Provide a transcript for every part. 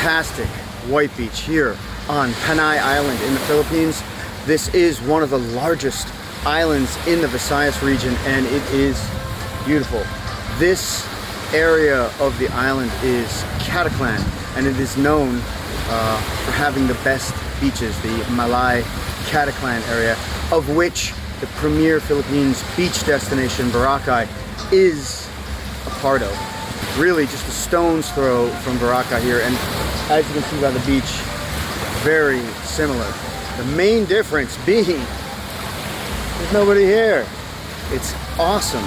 fantastic white beach here on Pinay Island in the Philippines. This is one of the largest islands in the Visayas region, and it is beautiful. This area of the island is Caticlan, and it is known for having the best beaches, the Malay Caticlan area, of which the premier Philippines beach destination, Boracay, is a part of. Really just a stone's throw from Boracay here, and as you can see by the beach, very similar. The main difference being there's nobody here. It's awesome.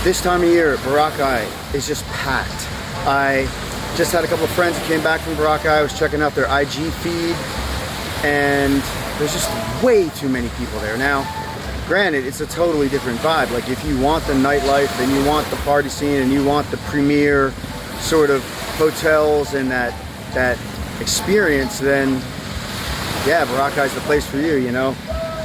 This time of year, Boracay is just packed. I just had a couple of friends that came back from Boracay. I was checking out their IG feed, and there's just way too many people there. Now, granted, it's a totally different vibe. Like, if you want the nightlife and you want the party scene and you want the premier sort of hotels and that experience, then yeah, Boracay's the place for you, you know.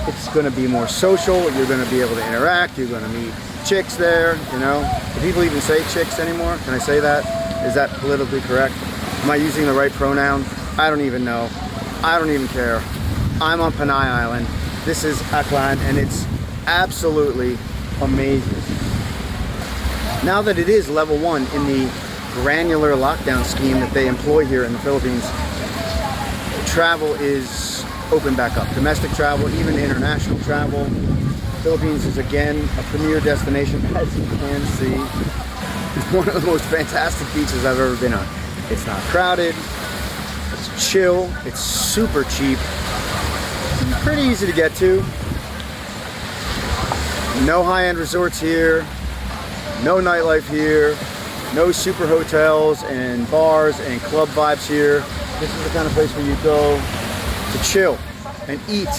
It's gonna be more social, you're gonna be able to interact, you're gonna meet chicks there, you know. Do people even say chicks anymore? Can I say that? Is that politically correct? Am I using the right pronoun? I don't even know. I don't even care. I'm on Pinay Island. This is Caticlan, and it's absolutely amazing. Now that it is level 1 in the granular lockdown scheme that they employ here in the Philippines, travel is open back up. Domestic travel, even international travel. Philippines is again a premier destination, as you can see. It's one of the most fantastic beaches I've ever been on. It's not crowded, it's chill, it's super cheap, pretty easy to get to. No high-end resorts here, no nightlife here, no super hotels and bars and club vibes here. This is the kind of place where you go to chill and eat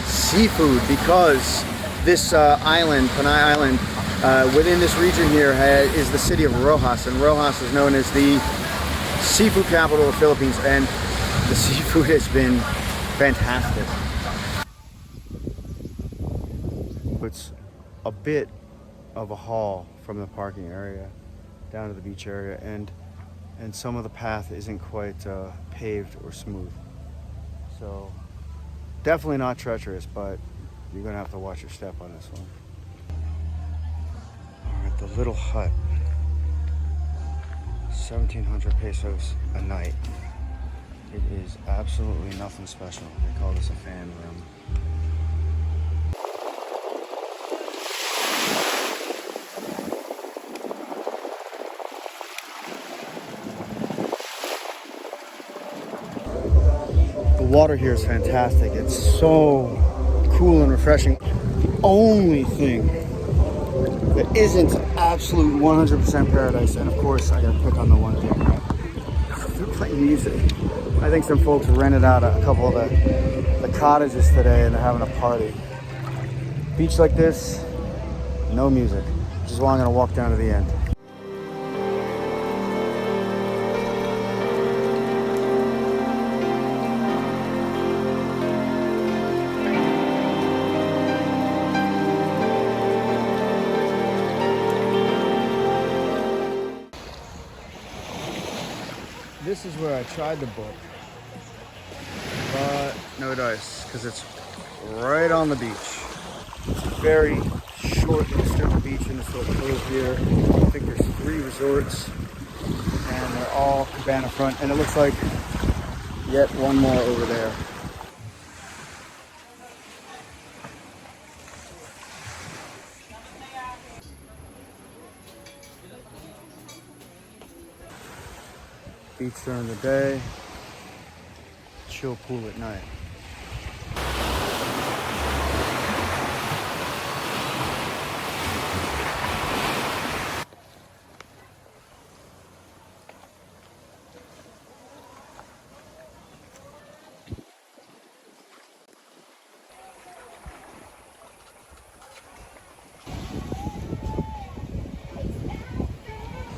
seafood, because this island, Pinay Island, within this region here is the city of Rojas, and Rojas is known as the seafood capital of the Philippines, and the seafood has been fantastic. It's a bit of a haul from the parking area down to the beach area, and some of the path isn't quite paved or smooth. So definitely not treacherous, but you're gonna have to watch your step on this one. All right, the little hut, 1,700 pesos a night. It is absolutely nothing special. They call this a fan room. The water here is fantastic. It's so cool and refreshing. The only thing that isn't absolute 100% paradise, and of course I gotta pick on the one thing, right? They're playing music. I think some folks rented out a couple of the cottages today, and they're having a party. Beach like this, no music, which is why I'm gonna walk down to the end. This is where I tried to book, but no dice, because it's right on the beach. It's a very short little strip of beach in this little cove here. I think there's 3 resorts, and they're all cabana front, and it looks like yet one more over there. Beach during the day, chill pool at night.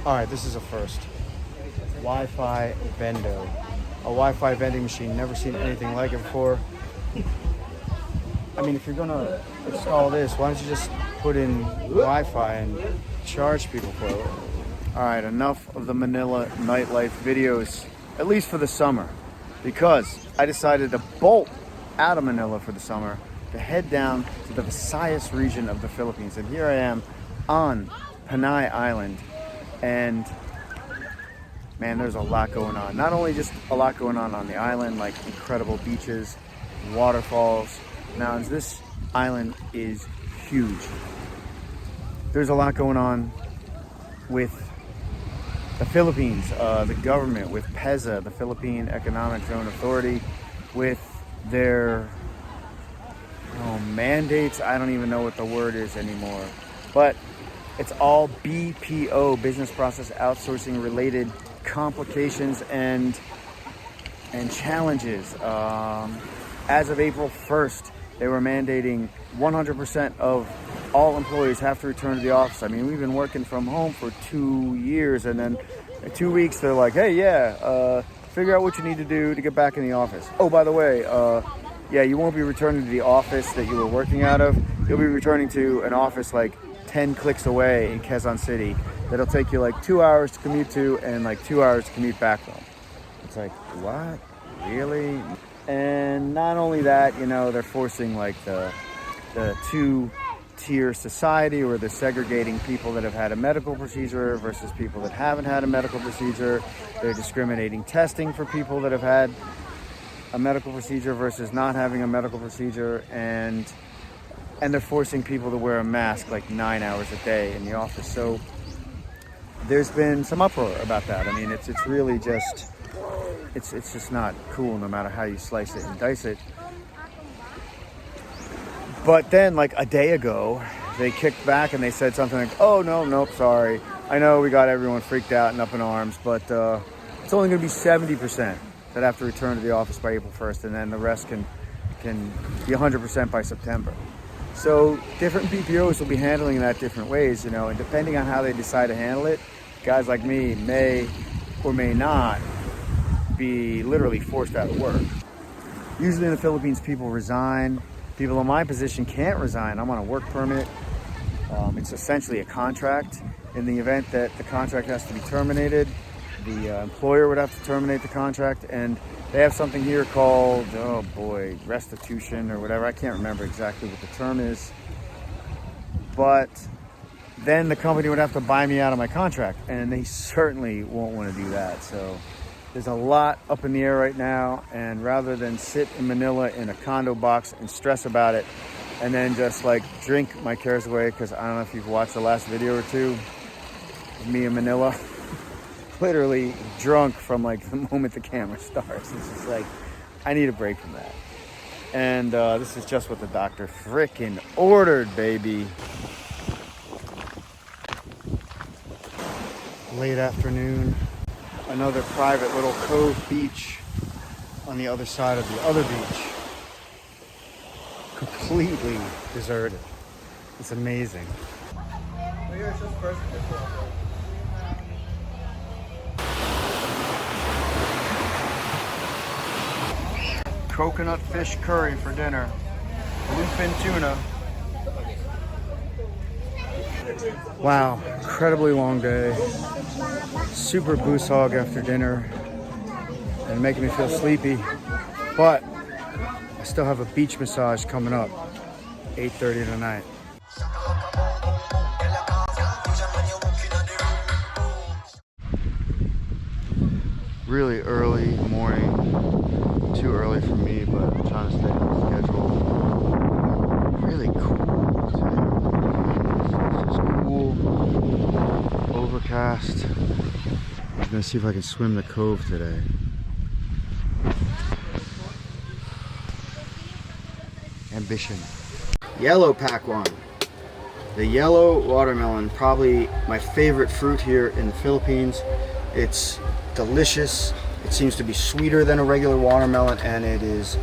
All right, this is a first. Wi-Fi vendo. A Wi-Fi vending machine. Never seen anything like it before. I mean, if you're gonna install this, why don't you just put in Wi-Fi and charge people for it? All right, enough of the Manila nightlife videos. at least for the summer, because I decided to bolt out of Manila for the summer to head down to the Visayas region of the Philippines. And here I am on Pinay Island, and man, there's a lot going on. Not only just a lot going on the island, like incredible beaches, waterfalls, mountains. This island is huge. There's a lot going on with the Philippines, the government, with PEZA, the Philippine Economic Zone Authority, with their mandates. I don't even know what the word is anymore, but it's all BPO, business process outsourcing related complications and challenges. As of April 1st, they were mandating 100% of all employees have to return to the office. I mean, we've been working from home for 2 years, and then in 2 weeks they're like, hey, figure out what you need to do to get back in the office. Oh, by the way, you won't be returning to the office that you were working out of. You'll be returning to an office like 10 clicks away in Quezon City that'll take you like 2 hours to commute to and like 2 hours to commute back home. It's like, what? Really? And not only that, they're forcing like the two-tier society, where they're segregating people that have had a medical procedure versus people that haven't had a medical procedure. They're discriminating testing for people that have had a medical procedure versus not having a medical procedure, and they're forcing people to wear a mask like 9 hours a day in the office. So there's been some uproar about that. I mean, it's really just, it's just not cool, no matter how you slice it and dice it. But then like a day ago, they kicked back and they said something like, oh, nope, sorry. I know we got everyone freaked out and up in arms, but it's only going to be 70% that have to return to the office by April 1st, and then the rest can be 100% by September. So different BPOs will be handling that different ways, and depending on how they decide to handle it, guys like me may or may not be literally forced out of work. Usually in the Philippines, people resign. People in my position can't resign. I'm on a work permit. It's essentially a contract. In the event that the contract has to be terminated, the employer would have to terminate the contract, and they have something here called, restitution or whatever. I can't remember exactly what the term is. But then the company would have to buy me out of my contract, and they certainly won't want to do that. So there's a lot up in the air right now, and rather than sit in Manila in a condo box and stress about it, and then just like drink my cares away, because I don't know if you've watched the last video or two of me in Manila, literally drunk from like the moment the camera starts. It's just like, I need a break from that. And this is just what the doctor frickin' ordered, baby. Late afternoon. Another private little cove beach on the other side of the other beach. Completely deserted. It's amazing. Coconut fish curry for dinner. Bluefin tuna. Wow, incredibly long day. Super boost hog after dinner and making me feel sleepy. But I still have a beach massage coming up, 8:30 tonight. Really early morning. Too early for me, but I'm trying to stay on the schedule. Really cool today. It's just cool, overcast. I'm gonna see if I can swim the cove today. Ambition. Yellow Pakwan. The yellow watermelon, probably my favorite fruit here in the Philippines. It's delicious. It seems to be sweeter than a regular watermelon, and it is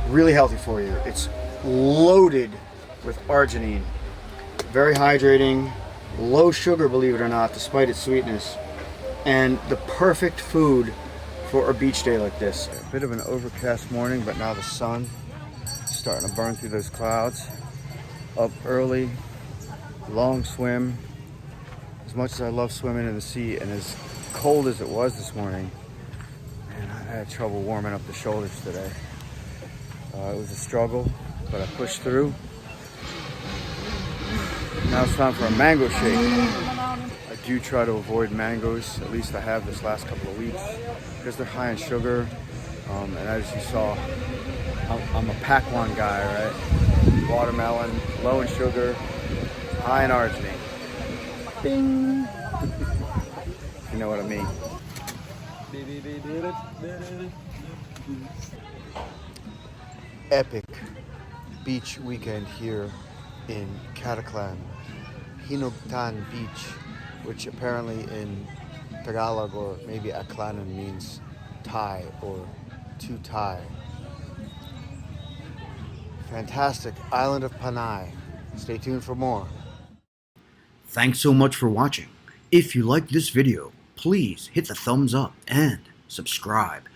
really healthy for you. It's loaded with arginine. Very hydrating, low sugar, believe it or not, despite its sweetness. And the perfect food for a beach day like this. A bit of an overcast morning, but now the sun is starting to burn through those clouds. Up early, long swim. As much as I love swimming in the sea, and as cold as it was this morning, and I had trouble warming up the shoulders today. It was a struggle, but I pushed through. Now it's time for a mango shake. I do try to avoid mangoes, at least I have this last couple of weeks, because they're high in sugar. And as you saw, I'm a Pac-1 guy, right? Watermelon, low in sugar, high in arginine. Bing! You know what I mean. Epic beach weekend here in Caticlan, Hinugtan Beach, which apparently in Tagalog or maybe Aklanan means Thai or to Thai. Fantastic island of Pinay. Stay tuned for more. Thanks so much for watching. If you liked this video, please hit the thumbs up and subscribe.